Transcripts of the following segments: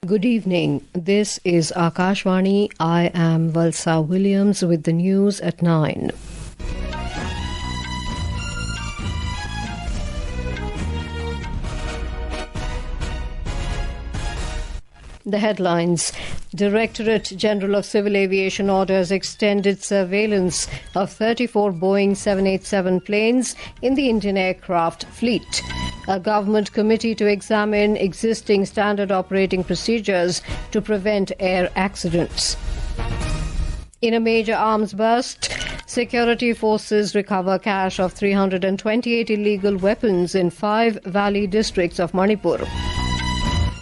Good evening. This is Akashvani. I am Valsa Williams with the news at 9. The headlines. Directorate General of Civil Aviation orders extended surveillance of 34 Boeing 787 planes in the Indian aircraft fleet. A government committee to examine existing standard operating procedures to prevent air accidents. In a major arms bust, security forces recover cache of 328 illegal weapons in 5 valley districts of Manipur.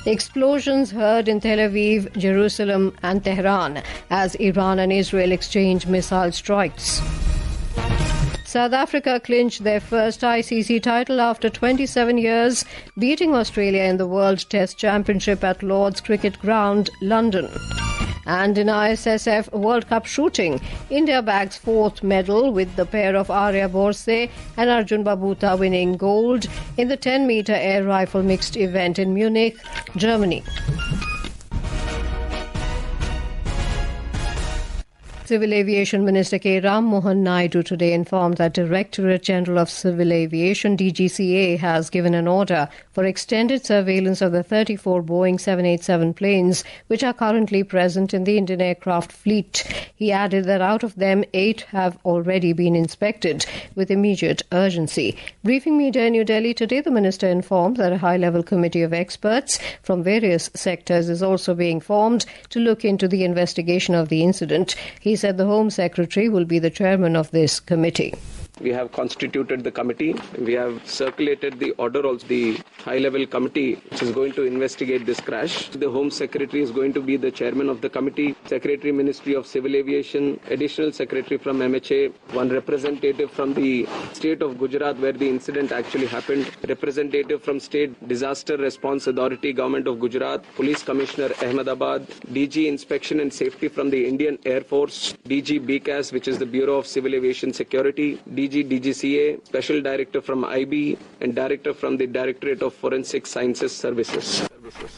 Explosions heard in Tel Aviv, Jerusalem and Tehran as Iran and Israel exchange missile strikes. South Africa clinched their first ICC title after 27 years, beating Australia in the World Test Championship at Lord's Cricket Ground, London. And in ISSF World Cup Shooting, India bags 4th medal with the pair of Arya Borse and Arjun Babuta winning gold in the 10-meter air rifle mixed event in Munich, Germany. Civil Aviation Minister K. Ram Mohan Naidu today informed that Directorate General of Civil Aviation DGCA has given an order for extended surveillance of the 34 Boeing 787 planes which are currently present in the Indian aircraft fleet. He added that out of them, 8 have already been inspected with immediate urgency. Briefing media in New Delhi today, the minister informed that a high-level committee of experts from various sectors is also being formed to look into the investigation of the incident. He said the Home Secretary will be the chairman of this committee. We have constituted the committee. We have circulated the order of the high-level committee which is going to investigate this crash. The Home Secretary is going to be the chairman of the committee, Secretary Ministry of Civil Aviation, Additional Secretary from MHA, one representative from the state of Gujarat where the incident actually happened, representative from State Disaster Response Authority, Government of Gujarat, Police Commissioner Ahmedabad, DG Inspection and Safety from the Indian Air Force, DG BCAS, which is the Bureau of Civil Aviation Security, DG DGCA, Special Director from IB, and Director from the Directorate of Forensic Sciences Services.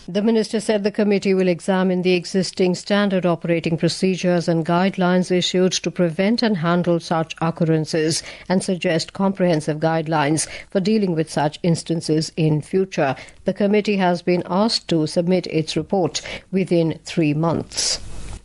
The minister said the committee will examine the existing standard operating procedures and guidelines issued to prevent and handle such occurrences and suggest comprehensive guidelines for dealing with such instances in future. The committee has been asked to submit its report within 3 months.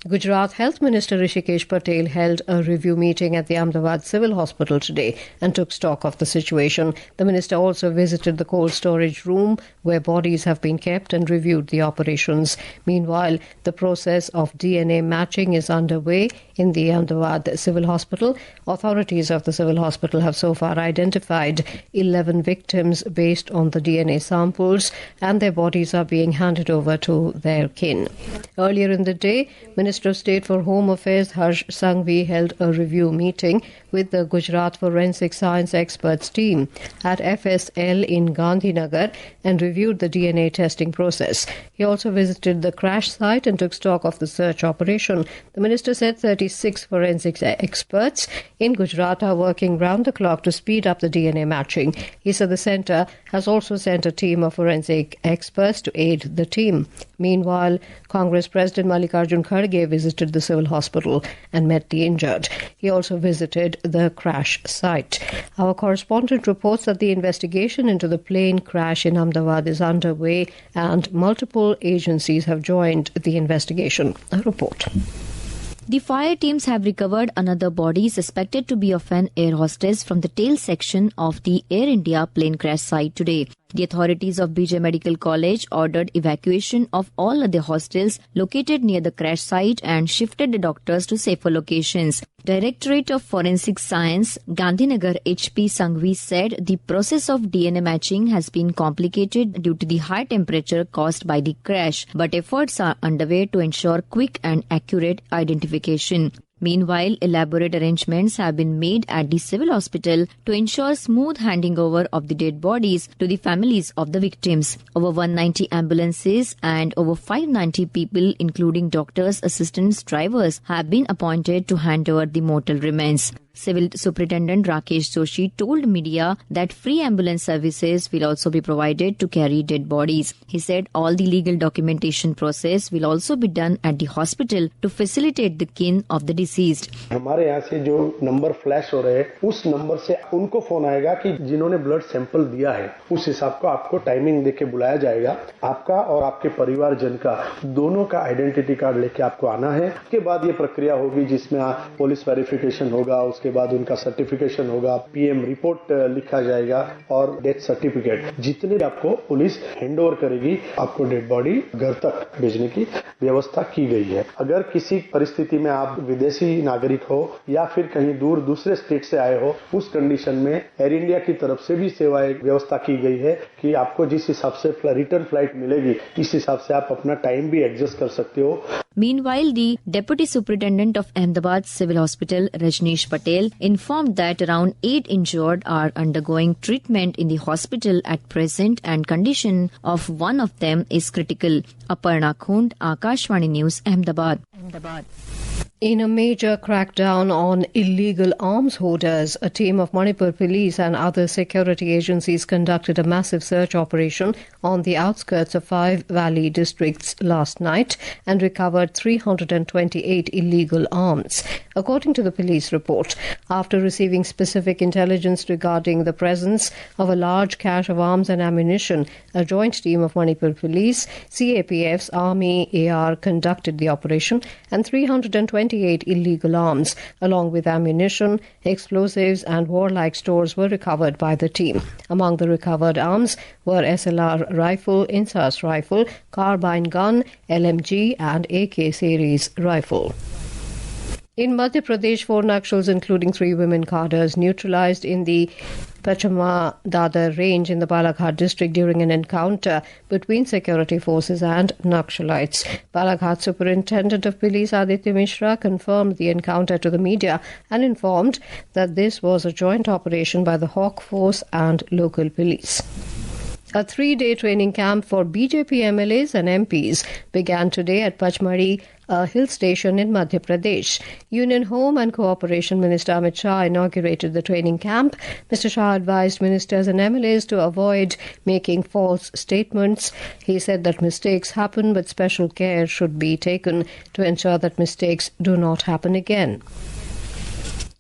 Gujarat Health Minister Rishikesh Patel held a review meeting at the Ahmedabad Civil Hospital today and took stock of the situation. The minister also visited the cold storage room where bodies have been kept and reviewed the operations. Meanwhile, the process of DNA matching is underway in the Ahmedabad Civil Hospital. Authorities of the civil hospital have so far identified 11 victims based on the DNA samples, and their bodies are being handed over to their kin. Earlier in the day, Minister of State for Home Affairs Harsh Sanghvi held a review meeting with the Gujarat Forensic Science Experts team at FSL in Gandhinagar and reviewed the DNA testing process. He also visited the crash site and took stock of the search operation. The minister said 36 forensic experts in Gujarat are working round the clock to speed up the DNA matching. He said the centre has also sent a team of forensic experts to aid the team. Meanwhile, Congress President Arjun visited the civil hospital and met the injured. He also visited the crash site. Our correspondent reports that the investigation into the plane crash in Ahmedabad is underway and multiple agencies have joined the investigation. A report. The fire teams have recovered another body suspected to be of an air hostess from the tail section of the Air India plane crash site today. The authorities of BJ Medical College ordered evacuation of all other hostels located near the crash site and shifted the doctors to safer locations. Directorate of Forensic Science, Gandhinagar HP Sanghvi said the process of DNA matching has been complicated due to the high temperature caused by the crash, but efforts are underway to ensure quick and accurate identification. Meanwhile, elaborate arrangements have been made at the civil hospital to ensure smooth handing over of the dead bodies to the families of the victims. Over 190 ambulances and over 590 people, including doctors, assistants, drivers, have been appointed to hand over the mortal remains. Civil Superintendent Rakesh Joshi told media that free ambulance services will also be provided to carry dead bodies. He said all the legal documentation process will also be done at the hospital to facilitate the kin of the deceased. हमारे यहाँ से जो number flash हो रहे हैं उस number से उनको फोन आएगा कि जिन्होंने ब्लड सैंपल दिया है उस हिसाब का आपको टाइमिंग देके बुलाया जाएगा. आपका और आपके परिवारजन का दोनों का आइडेंटिटी कार्ड लेके आपको आना है. उसके बाद ये प्रक्रिया होगी जिसमें पुलिस वेरिफिकेशन होगा, उसके बाद उनका सर्टिफिकेशन होगा, पीएम रिपोर्ट लिखा जाएगा और डेथ सर्टिफिकेट जितने भी आपको पुलिस हैंड ओवर करेगी आपको डेड बॉडी घर तक भेजने की व्यवस्था की गई है. अगर किसी परिस्थिति में आप विदेशी नागरिक हो या फिर कहीं दूर दूसरे स्टेट से आए हो उस कंडीशन में एयर इंडिया की तरफ से भी सेवाएं व्यवस्था की गई है कि आपको जिस हिसाब से रिटर्न फ्लाइट मिलेगी इस हिसाब से आप अपना टाइम भी एडजस्ट कर सकते हो. Meanwhile, the Deputy Superintendent of Ahmedabad Civil Hospital, Rajneesh Patel, informed that around 8 injured are undergoing treatment in the hospital at present and condition of one of them is critical. Aparna Khund, Akashvani News, Ahmedabad. In a major crackdown on illegal arms hoarders, a team of Manipur police and other security agencies conducted a massive search operation on the outskirts of 5 valley districts last night and recovered 328 illegal arms. According to the police report, after receiving specific intelligence regarding the presence of a large cache of arms and ammunition, a joint team of Manipur police, CAPF's Army AR conducted the operation and 328 illegal arms, along with ammunition, explosives and warlike stores were recovered by the team. Among the recovered arms were SLR rifle, Insas rifle, carbine gun, LMG and AK series rifle. In Madhya Pradesh, 4 Nakshals, including 3 women cadres, neutralized in the Pachama Dadar range in the Balaghat district during an encounter between security forces and Nakshalites. Balaghat Superintendent of Police Aditya Mishra confirmed the encounter to the media and informed that this was a joint operation by the Hawk Force and local police. A 3-day training camp for BJP MLAs and MPs began today at Pachmari, a hill station in Madhya Pradesh. Union Home and Cooperation Minister Amit Shah inaugurated the training camp. Mr. Shah advised ministers and MLAs to avoid making false statements. He said that mistakes happen, but special care should be taken to ensure that mistakes do not happen again.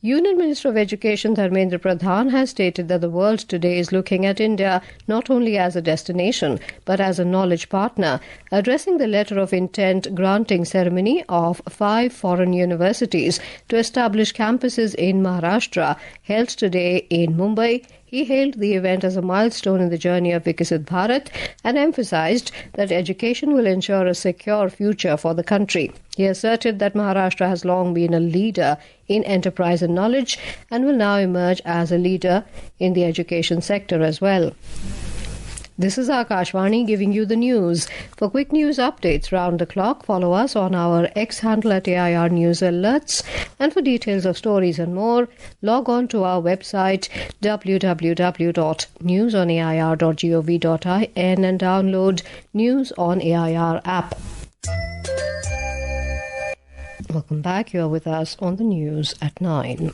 Union Minister of Education Dharmendra Pradhan has stated that the world today is looking at India not only as a destination but as a knowledge partner. Addressing the letter of intent granting ceremony of 5 foreign universities to establish campuses in Maharashtra held today in Mumbai, he hailed the event as a milestone in the journey of Viksit Bharat and emphasized that education will ensure a secure future for the country. He asserted that Maharashtra has long been a leader in enterprise and knowledge and will now emerge as a leader in the education sector as well. This is Akashvani giving you the news. For quick news updates round the clock, follow us on our X handle at AIR News Alerts. And for details of stories and more, log on to our website www.newsonair.gov.in and download News on AIR app. Welcome back. You are with us on the news at 9.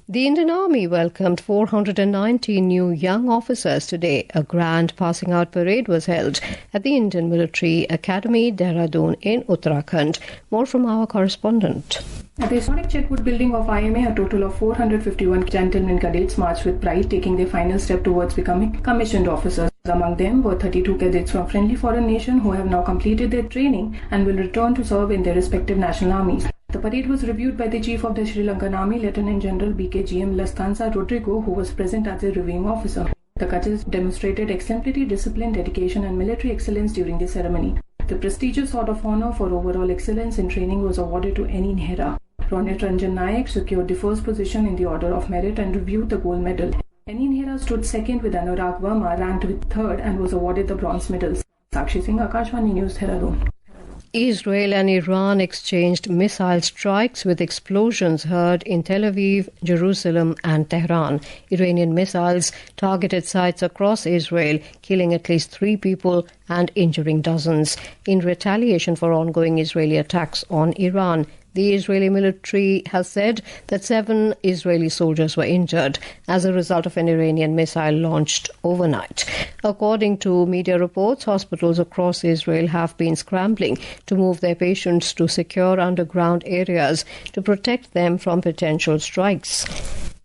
The Indian Army welcomed 419 new young officers today. A grand passing out parade was held at the Indian Military Academy, Dehradun in Uttarakhand. More from our correspondent. At the historic Chetwood building of IMA, a total of 451 gentlemen cadets marched with pride, taking their final step towards becoming commissioned officers. Among them were 32 cadets from friendly foreign nations who have now completed their training and will return to serve in their respective national armies. The parade was reviewed by the Chief of the Sri Lankan Army, Lieutenant General BKGM Lastanza Rodrigo, who was present as a reviewing officer. The cadets demonstrated exemplary discipline, dedication and military excellence during the ceremony. The prestigious Sword of Honour for overall excellence in training was awarded to N. Nehra. Ronit Ranjan Nayak secured the first position in the Order of Merit and reviewed the gold medal. N. Nehra stood second with Anurag Verma, ranked with third and was awarded the bronze medals. Sakshi Singh, Akashvani News, Dehradun. Israel and Iran exchanged missile strikes with explosions heard in Tel Aviv, Jerusalem and Tehran. Iranian missiles targeted sites across Israel, killing at least 3 people and injuring dozens. In retaliation for ongoing Israeli attacks on Iran, The Israeli military has said that 7 Israeli soldiers were injured as a result of an Iranian missile launched overnight. According to media reports, hospitals across Israel have been scrambling to move their patients to secure underground areas to protect them from potential strikes.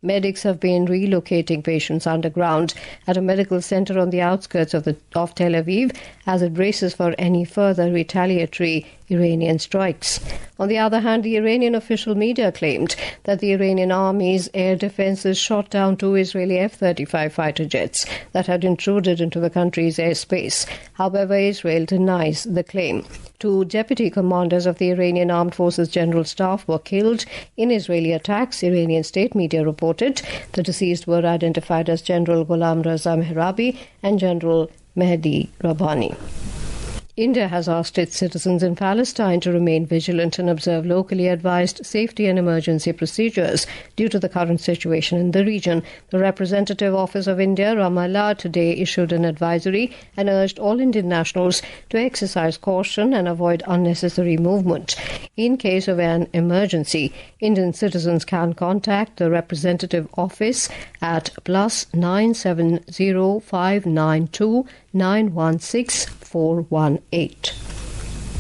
Medics have been relocating patients underground at a medical center on the outskirts of Tel Aviv as it braces for any further retaliatory Iranian strikes. On the other hand, the Iranian official media claimed that the Iranian army's air defenses shot down 2 Israeli F-35 fighter jets that had intruded into the country's airspace. However, Israel denies the claim. 2 deputy commanders of the Iranian Armed Forces General Staff were killed in Israeli attacks, Iranian state media reported. The deceased were identified as General Ghulam Raza Mehrabi and General Mehdi Rabbani. India has asked its citizens in Palestine to remain vigilant and observe locally advised safety and emergency procedures due to the current situation in the region. The Representative Office of India, Ramallah, today issued an advisory and urged all Indian nationals to exercise caution and avoid unnecessary movement. In case of an emergency, Indian citizens can contact the Representative Office at +970 592 916 418.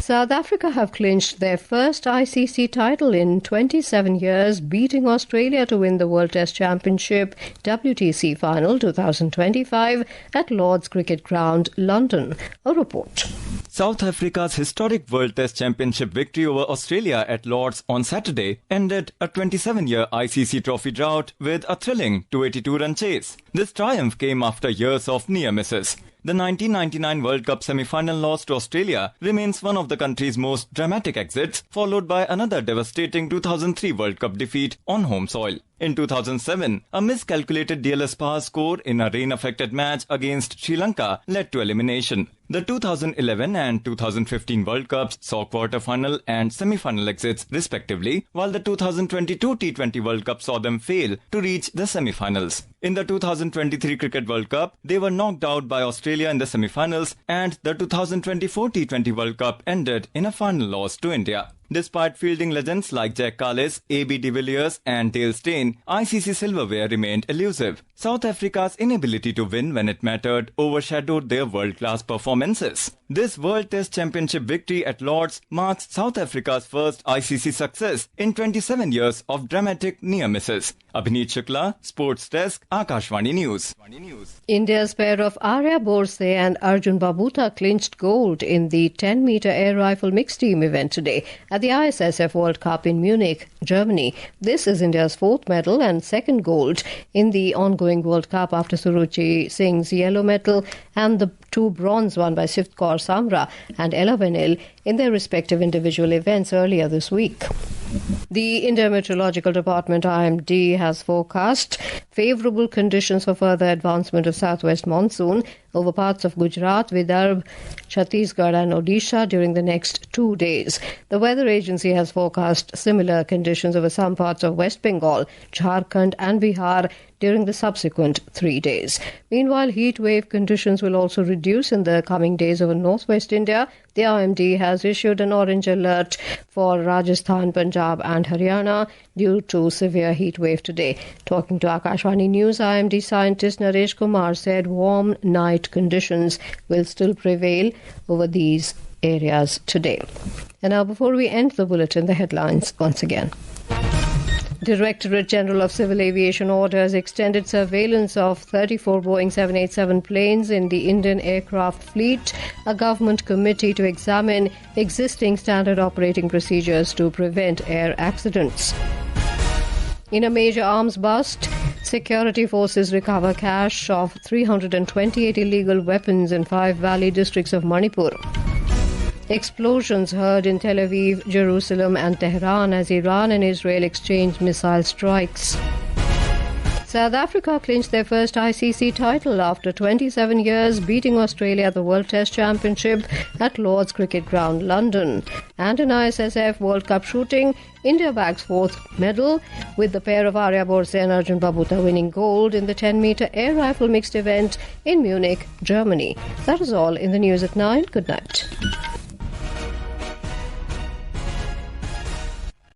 South Africa have clinched their first ICC title in 27 years, beating Australia to win the World Test Championship WTC Final 2025 at Lord's Cricket Ground, London. A report. South Africa's historic World Test Championship victory over Australia at Lord's on Saturday ended a 27-year ICC trophy drought with a thrilling 282-run chase. This triumph came after years of near misses. The 1999 World Cup semi-final loss to Australia remains one of the country's most dramatic exits, followed by another devastating 2003 World Cup defeat on home soil. In 2007, a miscalculated DLS power score in a rain-affected match against Sri Lanka led to elimination. The 2011 and 2015 World Cups saw quarter-final and semi-final exits respectively, while the 2022 T20 World Cup saw them fail to reach the semi-finals. In the 2023 Cricket World Cup, they were knocked out by Australia in the semi-finals, and the 2024 T20 World Cup ended in a final loss to India. Despite fielding legends like Jack Callis, A.B. de Villiers and Dale Steyn, ICC silverware remained elusive. South Africa's inability to win when it mattered overshadowed their world-class performances. This World Test Championship victory at Lord's marks South Africa's first ICC success in 27 years of dramatic near misses. Abhineet Shukla, Sports Desk, Akashvani News. India's pair of Arya, Borse and Arjun Babuta clinched gold in the 10-meter air rifle mixed team event today at the ISSF World Cup in Munich, Germany. This is India's 4th medal and 2nd gold in the ongoing World Cup after Suruchi Singh's yellow medal and the 2 bronze won by Siftkar Samra and Ella Venil in their respective individual events earlier this week. The India Meteorological Department IMD has forecast favourable conditions for further advancement of southwest monsoon over parts of Gujarat, Vidarbha, Chhattisgarh and Odisha during the next 2 days. The weather agency has forecast similar conditions over some parts of West Bengal, Jharkhand and Bihar during the subsequent 3 days. Meanwhile, heat wave conditions will also reduce in the coming days over northwest India. The IMD has issued an orange alert for Rajasthan, Punjab and Haryana due to severe heat wave today. Talking to Akashvani News, IMD scientist Naresh Kumar said warm night conditions will still prevail over these areas today. And now, before we end the bulletin, the headlines once again. Directorate General of Civil Aviation orders extended surveillance of 34 Boeing 787 planes in the Indian aircraft fleet. A government committee to examine existing standard operating procedures to prevent air accidents. In a major arms bust, security forces recover cache of 328 illegal weapons in 5 valley districts of Manipur. Explosions heard in Tel Aviv, Jerusalem and Tehran as Iran and Israel exchanged missile strikes. South Africa clinched their first ICC title after 27 years, beating Australia at the World Test Championship at Lord's Cricket Ground, London. And in ISSF World Cup Shooting, India bags 4th medal, with the pair of Arya, Borse and Arjun Babuta winning gold in the 10-meter air rifle mixed event in Munich, Germany. That is all in the news at 9. Good night.